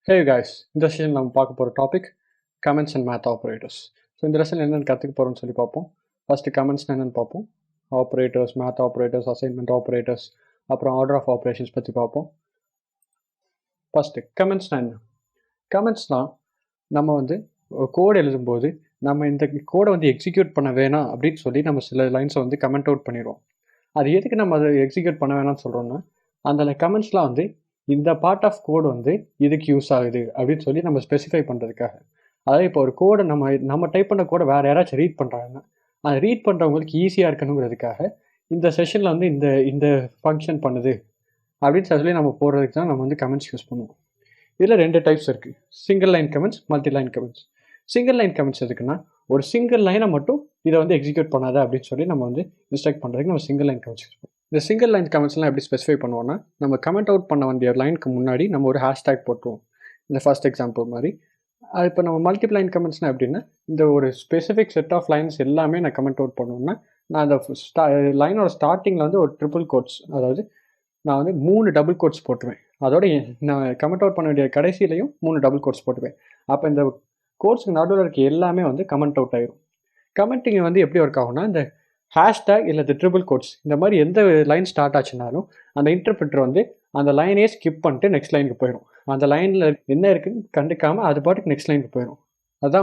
Hey guys, இந்த session நம்ம பார்க்க போகிற topic comments and math operators. So இந்த லெசன் என்னென்னு கற்றுக்க போகிறோம்னு சொல்லி பார்ப்போம். ஃபஸ்ட்டு கமெண்ட்ஸ்னால் என்னென்னு பார்ப்போம். Operators, math operators, assignment operators, அப்புறம் ஆர்டர் ஆஃப் ஆப்ரேஷன்ஸ் பற்றி பார்ப்போம். ஃபஸ்ட்டு கமெண்ட்ஸ்னால் என்ன? கமெண்ட்ஸ்னால் நம்ம வந்து கோடு எழுதும்போது நம்ம இந்த கோடை வந்து எக்ஸிக்யூட் பண்ண வேணாம் அப்படின்னு சொல்லி நம்ம சில லைன்ஸை வந்து கமெண்ட் அவுட் பண்ணிடுவோம். அது எதுக்கு நம்ம அதை எக்ஸிக்யூட் பண்ண வேணாம்னு சொல்கிறோன்னா, அந்த கமெண்ட்ஸ்லாம் வந்து இந்த பார்ட் ஆஃப் கோடு வந்து இதுக்கு யூஸ் ஆகுது அப்படின்னு சொல்லி நம்ம ஸ்பெசிஃபை பண்ணுறதுக்காக. அதாவது இப்போ ஒரு கோடை நம்ம டைப் பண்ண கோடை வேறு யாராச்சும் ரீட் பண்ணுறாங்கன்னா, அதை ரீட் பண்ணுறவங்களுக்கு ஈஸியாக இருக்கணுங்கிறதுக்காக இந்த செஷனில் வந்து இந்த இந்த ஃபங்க்ஷன் பண்ணுது அப்படின்னு சொல்லி நம்ம போடுறதுக்கு தான் நம்ம வந்து கமெண்ட்ஸ் யூஸ் பண்ணுவோம். இதில் 2 டைப்ஸ் இருக்குது. Single line comments, multi line comments. Single line comments எதுக்குன்னா, ஒரு சிங்கிள் லைனை மட்டும் இதை வந்து எக்ஸிக்யூட் பண்ணாத அப்படின்னு சொல்லி நம்ம வந்து இன்ஸ்ட்ரக்ட் பண்ணுறதுக்கு நம்ம சிங்கிள் லைன் கமெண்ட்ஸ் யூஸ் பண்ணுவோம். இந்த சிங்கிள் லைன் கமெண்ட்ஸ்லாம் எப்படி ஸ்பெசிஃபை பண்ணுவோம்னா, நம்ம கமெண்ட் அவுட் பண்ண வேண்டிய லைனுக்கு முன்னாடி நம்ம ஒரு ஹேஷ்டேக் போட்டுருவோம். இந்த ஃபர்ஸ்ட் எக்ஸாம்பிள் மாதிரி. அது இப்போ நம்ம மல்டிபிள் லைன் கமெண்ட்ஸ்னால் எப்படின்னா, இந்த ஒரு ஸ்பெசிஃபிக் செட் ஆஃப் லைன்ஸ் எல்லாமே நான் கமெண்ட் அவுட் பண்ணணும்னா, நான் அந்த லைனோட ஸ்டார்டிங்கில் வந்து ஒரு ட்ரிபிள் கோட்ஸ், அதாவது நான் வந்து 3 டபுள் கோட்ஸ் போட்டுருவேன். அதோட நான் கமெண்ட் அவுட் பண்ண வேண்டிய கடைசியிலையும் 3 டபுள் கோட்ஸ் போட்டுருவேன். அப்போ இந்த கோட்ஸுக்கு நடுவில் இருக்க எல்லாமே வந்து கமெண்ட் அவுட் ஆகிடும். கமெண்டிங் வந்து எப்படி ஒர்க் ஆகும்னா, இந்த ஹேஷ்டேக் இல்லை இந்த ட்ரிபிள் கோட்ஸ் இந்த மாதிரி எந்த லைன் ஸ்டார்ட் ஆச்சுனாலும் அந்த இன்டர்பிரிட்டர் வந்து அந்த லைனே ஸ்கிப் பண்ணிட்டு நெக்ஸ்ட் லைனுக்கு போயிடும். அந்த லைனில் என்ன இருக்குன்னு கண்டுக்காமல் அது பாட்டுக்கு நெக்ஸ்ட் லைனுக்கு போயிடும். அதுதான் வந்து